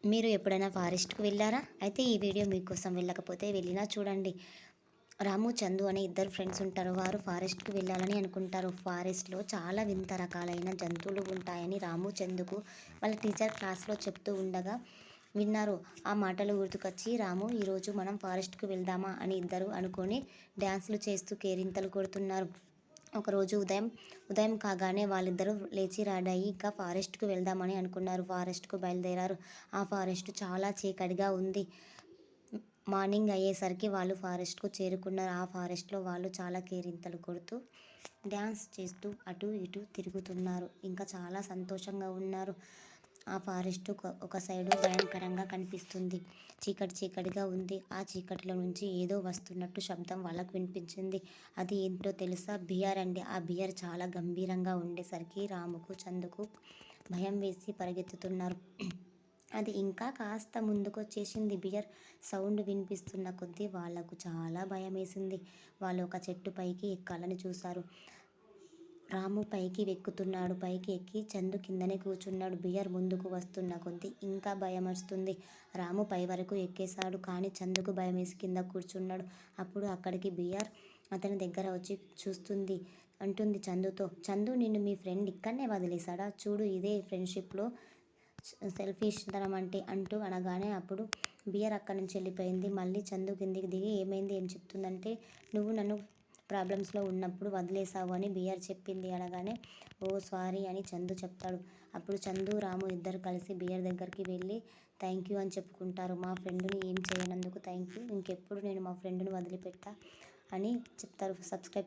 మీరు ఎప్పుడైనా ఫారెస్ట్‌కి వెళ్లారా? అయితే ఈ వీడియో మీకోసం. వెళ్ళకపోతే వెళ్ళినా చూడండి. రాము, చందు అనే ఇద్దరు ఫ్రెండ్స్ ఉంటారు. వారు ఫారెస్ట్‌కి వెళ్ళాలని అనుకుంటారు. ఫారెస్ట్‌లో చాలా వింత రకాలైన జంతువులు ఉంటాయని రాము, చందుకు వాళ్ళ టీచర్ క్లాస్‌లో చెప్తూ ఉండగా విన్నారు. ఆ మాటలు గుర్తుకొచ్చి, రాము, ఈరోజు మనం ఫారెస్ట్‌కి వెళ్దామా అని ఇద్దరు అనుకొని డాన్సులు చేస్తూ కేరింతలు కొడుతున్నారు. ఒకరోజు ఉదయం కాగానే వాళ్ళిద్దరూ లేచి రెడీ అయ్యి ఇక ఫారెస్ట్‌కి వెళ్దామని అనుకున్నారు. ఫారెస్ట్‌కు బయలుదేరారు. ఆ ఫారెస్ట్ చాలా చీకటిగా ఉంది. మార్నింగ్ అయ్యేసరికి వాళ్ళు ఫారెస్ట్‌కు చేరుకున్నారు. ఆ ఫారెస్ట్‌లో వాళ్ళు చాలా కేరింతలు కొడుతూ, డ్యాన్స్ చేస్తూ అటు ఇటు తిరుగుతున్నారు. ఇంకా చాలా సంతోషంగా ఉన్నారు. ఆ ఫారెస్ట్ ఒక సైడు భయంకరంగా కనిపిస్తుంది. చీకటిగా ఉంది. ఆ చీకటిలో నుంచి ఏదో వస్తున్నట్టు శబ్దం వాళ్ళకు వినిపించింది. అది ఏంటో తెలుసా? బియర్ అండి. ఆ బియర్ చాలా గంభీరంగా ఉండేసరికి రాముకు, చందుకు భయం వేసి పరిగెత్తుతున్నారు. అది ఇంకా కాస్త ముందుకొచ్చేసింది. బియర్ సౌండ్ వినిపిస్తున్న కొద్దీ వాళ్లకు చాలా భయమేసింది. వాళ్ళు ఒక చెట్టు పైకి ఎక్కాలని చూశారు. రాము పైకి ఎక్కుతున్నాడు. పైకి ఎక్కి చందు కిందనే కూర్చున్నాడు. బియర్ ముందుకు వస్తున్న కొద్దీ ఇంకా భయమేస్తుంది. రాము పై వరకు ఎక్కేశాడు. కానీ చందుకు భయమేసి కింద కూర్చున్నాడు. అప్పుడు అక్కడికి బియర్ అతని దగ్గర వచ్చి చూస్తుంది. అంటుంది చందుతో, చందు, నిన్ను మీ ఫ్రెండ్ ఇక్కడనే వదిలేశాడా? చూడు, ఇదే ఫ్రెండ్షిప్లో సెల్ఫిష్ తనం అంటే అంటూ అనగానే అప్పుడు బియర్ అక్కడి నుంచి వెళ్ళిపోయింది. మళ్ళీ చందు కిందికి దిగి ఏమైంది, ఏం చెప్తుందంటే, నువ్వు నన్ను ప్రాబ్లమ్స్లో ఉన్నప్పుడు వదిలేసావు అని బియర్ చెప్పింది అనగానే, ఓ సారీ అని చందు చెప్తాడు. అప్పుడు చందు, రాము ఇద్దరు కలిసి బియర్ దగ్గరికి వెళ్ళి థ్యాంక్ యూ అని చెప్పుకుంటారు. మా ఫ్రెండ్ని ఏం చేయనందుకు థ్యాంక్ యూ, ఇంకెప్పుడు నేను మా ఫ్రెండ్ని వదిలిపెట్టా అని చెప్తారు. సబ్స్క్రైబ్